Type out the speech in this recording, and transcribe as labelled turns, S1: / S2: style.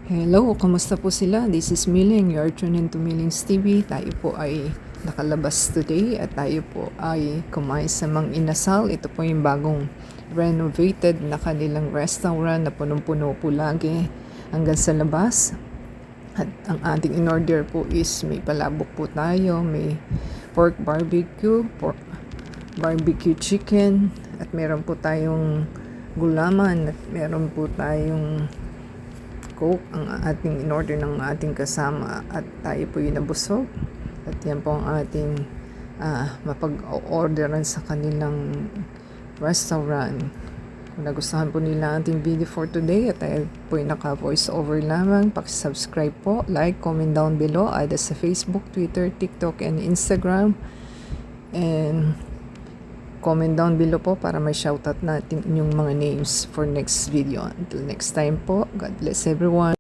S1: Hello, kamusta po sila? This is Miling. You are tuned into Miling's TV. Tayo po ay nakalabas today at tayo po ay kumain sa Mang Inasal. Ito po yung bagong renovated na kanilang restaurant na punong-puno po lagi hanggang sa labas. At ang ating in-order po is may palabok po tayo, may pork barbecue chicken, at meron po tayong gulaman, at meron po tayong Coke, ang ating in-order ng ating kasama, at tayo po yung nabusog. At yan po ang ating mapag-orderan sa kanilang restaurant. Kung nagustuhan po nila ating video for today at tayo po yung naka-voice over lamang, pakisubscribe po, like, comment down below, either sa Facebook, Twitter, TikTok, and Instagram. And comment down below po para may shoutout natin yung mga names for next video. Until next time po, God bless everyone.